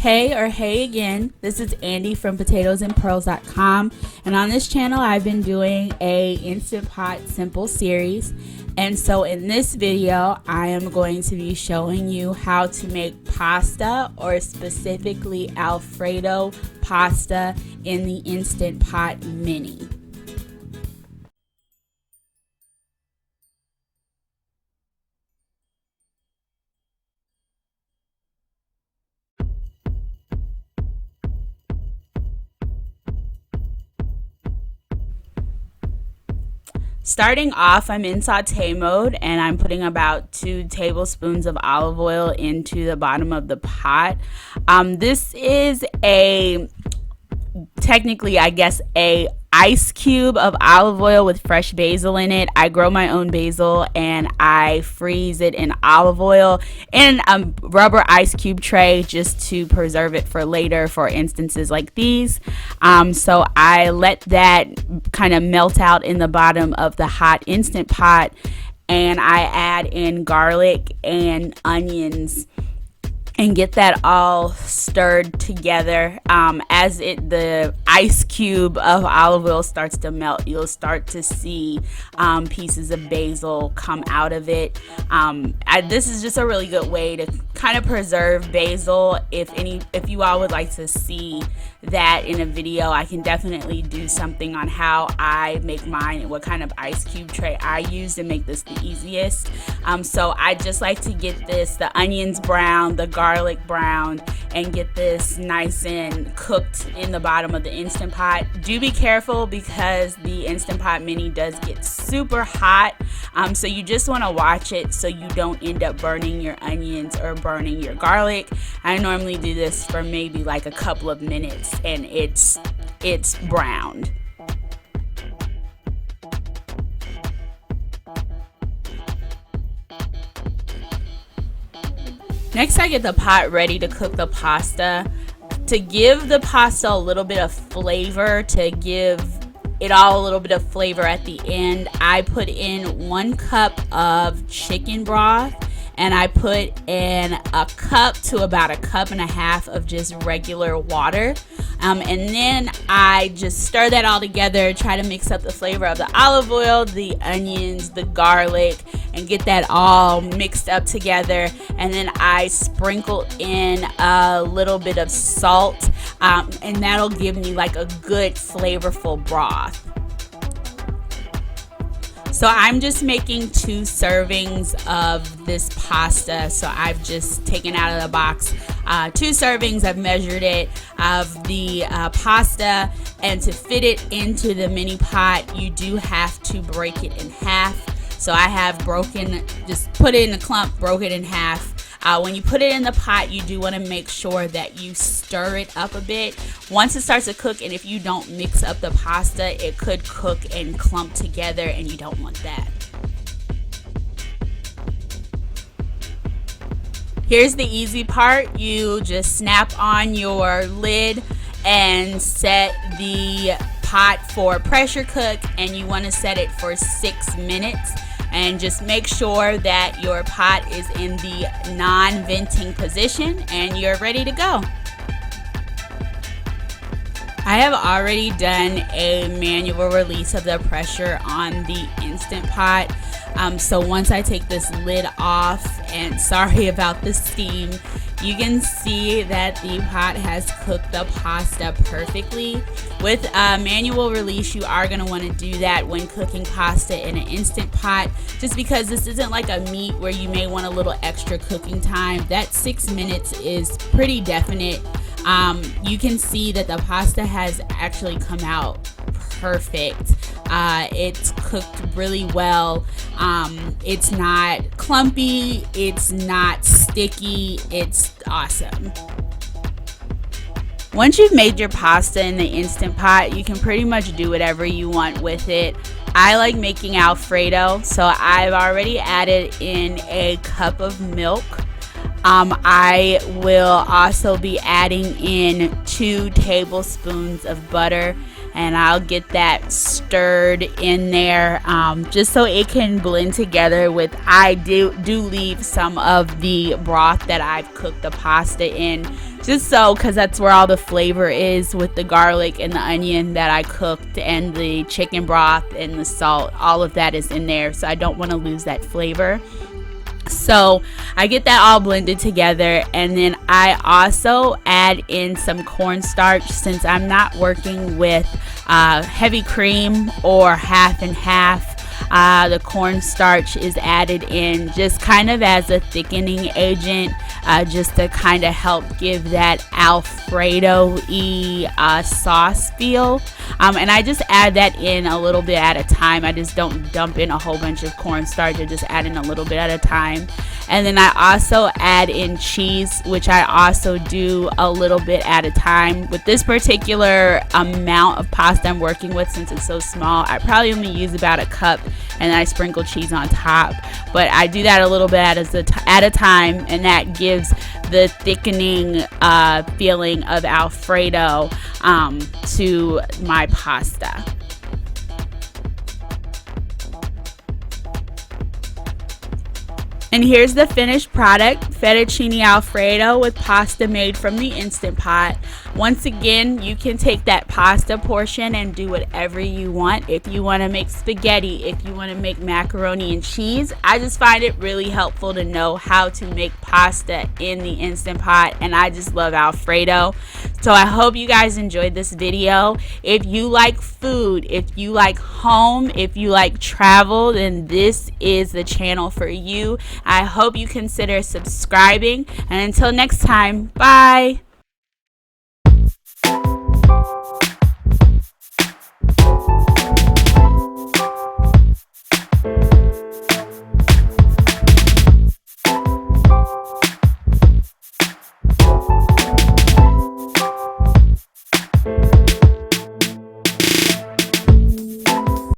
Hey or hey again, this is Andy from potatoesandpearls.com, and on this channel I've been doing a Instant Pot Simple series, and so in this video I am going to be showing you how to make pasta, or specifically alfredo pasta, in the Instant Pot Mini. Starting off, I'm in saute mode and I'm putting about 2 tablespoons of olive oil into the bottom of the pot. This is technically a ice cube of olive oil with fresh basil in it. I grow my own basil and I freeze it in olive oil in a rubber ice cube tray just to preserve it for later, for instances like these. So I let that kind of melt out in the bottom of the hot Instant Pot, and I add in garlic and onions and get that all stirred together. As the ice cube of olive oil starts to melt, you'll start to see pieces of basil come out of it. This is just a really good way to kind of preserve basil. If you all would like to see that in a video, I can definitely do something on how I make mine and what kind of ice cube tray I use to make this the easiest. So I just like to get the onions brown, the garlic brown, and get this nice and cooked in the bottom of the Instant Pot. Do be careful because the Instant Pot Mini does get super hot, so you just want to watch it so you don't end up burning your onions or burning your garlic. I normally do this for maybe like a couple of minutes and it's browned. Next, I get the pot ready to cook the pasta. To give the pasta a little bit of flavor, to give it all a little bit of flavor at the end, I put in 1 cup of chicken broth, and I put in a cup to about 1.5 cups of just regular water. And then I just stir that all together, try to mix up the flavor of the olive oil, the onions, the garlic, and get that all mixed up together. And then I sprinkle in a little bit of salt, and that'll give me like a good flavorful broth. So I'm just making 2 servings of this pasta. So I've just taken out of the box 2 servings. I've measured it of the pasta, and to fit it into the mini pot, you do have to break it in half. So I have just put it in a clump, broke it in half. When you put it in the pot, you do want to make sure that you stir it up a bit once it starts to cook, and if you don't mix up the pasta, it could cook and clump together, and you don't want that. Here's the easy part. You just snap on your lid and set the pot for pressure cook, and you want to set it for 6 minutes. And just make sure that your pot is in the non-venting position and you're ready to go. I have already done a manual release of the pressure on the Instant Pot. So once I take this lid off, and sorry about the steam, you can see that the pot has cooked the pasta perfectly. With a manual release, you are going to want to do that when cooking pasta in an Instant Pot, just because this isn't like a meat where you may want a little extra cooking time. That 6 minutes is pretty definite. You can see that the pasta has actually come out perfect. It's cooked really well. It's not clumpy, it's not sticky, it's awesome. Once you've made your pasta in the Instant Pot, you can pretty much do whatever you want with it. I like making alfredo, so I've already added in 1 cup of milk. I will also be adding in 2 tablespoons of butter. and I'll get that stirred in there, just so it can blend together with, I do leave some of the broth that I've cooked the pasta in, just so, because that's where all the flavor is with the garlic and the onion that I cooked, and the chicken broth and the salt, all of that is in there, so I don't want to lose that flavor. So I get that all blended together, and then I also add in some cornstarch, since I'm not working with heavy cream or half and half. The cornstarch is added in just kind of as a thickening agent, just to kind of help give that Alfredo-y sauce feel. And I just add that in a little bit at a time. I just don't dump in a whole bunch of cornstarch. I just add in a little bit at a time. And then I also add in cheese, which I also do a little bit at a time. With this particular amount of pasta I'm working with, since it's so small, I probably only use about a cup, and I sprinkle cheese on top. But I do that a little bit at a time, and that gives the thickening feeling of Alfredo to my pasta. And here's the finished product, fettuccine alfredo with pasta made from the Instant Pot. Once again, you can take that pasta portion and do whatever you want. If you want to make spaghetti, if you want to make macaroni and cheese, I just find it really helpful to know how to make pasta in the Instant Pot, and I just love Alfredo. So I hope you guys enjoyed this video. If you like food, if you like home, if you like travel, then this is the channel for you. I hope you consider subscribing, and until next time, bye.